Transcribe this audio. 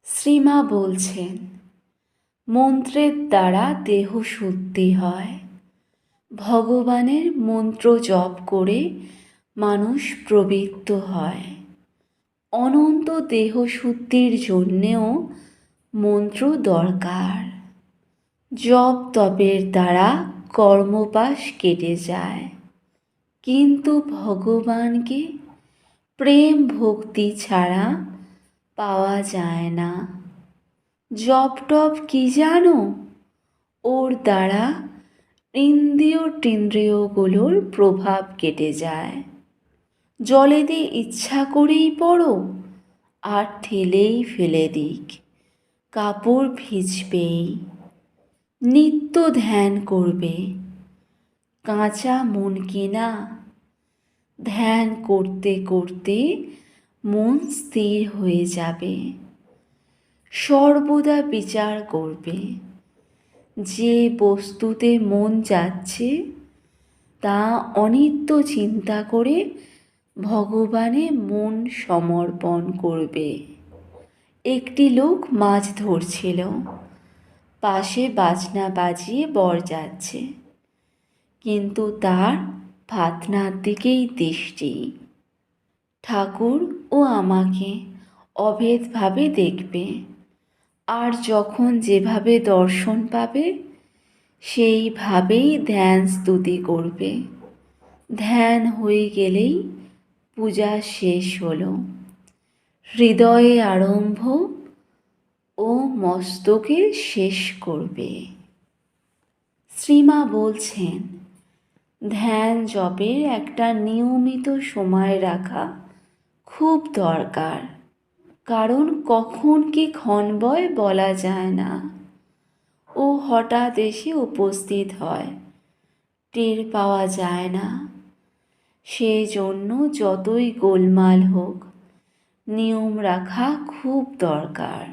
শ্রীমা বলছেন, মন্ত্রের দ্বারা দেহ শুদ্ধি হয়। ভগবানের মন্ত্র জপ করে মানুষ প্রবৃত্ত হয়। অনন্ত দেহ শুদ্ধির জন্যেও মন্ত্র দরকার। জপ তপের দ্বারা কর্মপাশ কেটে যায়, কিন্তু ভগবানকে প্রেম ভক্তি ছাড়া পাওয়া যায় না। জপ টপ কি জানো? ওর দ্বারা ইন্দ্রিয় টিন্দ্রিয়গুলোর প্রভাব কেটে যায়। জলেতে ইচ্ছা করেই পড়ো আর ঠেলেই ফেলে দিক, কাপড় ভিজবেই। নিত্য ধ্যান করবে, কাঁচা মন কিনা। ধ্যান করতে করতে মন স্থির হয়ে যাবে। সর্বদা বিচার করবে, যে বস্তুতে মন যাচ্ছে তা অনিত্য চিন্তা করে ভগবানে মন সমর্পণ করবে। একটি লোক মাছ ধরছিল, পাশে বাজনা বাজিয়ে বর যাচ্ছে, কিন্তু তার ফাতনার দিকেই দৃষ্টি। ঠাকুর ও আমাকে অভেদভাবে দেখবে, আর যখন যেভাবে দর্শন পাবে সেইভাবেই ধ্যান স্তুতি করবে। ধ্যান হয়ে গেলেই পূজা শেষ হলো। হৃদয়ে আরম্ভ ও মস্তকে শেষ করবে। শ্রীমা বলছেন, ধ্যান জপের একটা নিয়মিত সময় রাখা খুব দরকার। কারণ কখন কি ক্ষণবয় বলা যায় না। ও হঠাৎ এসে উপস্থিত হয়, টের পাওয়া যায় না। সেই জন্য যতই গোলমাল হোক, নিয়ম রাখা খুব দরকার।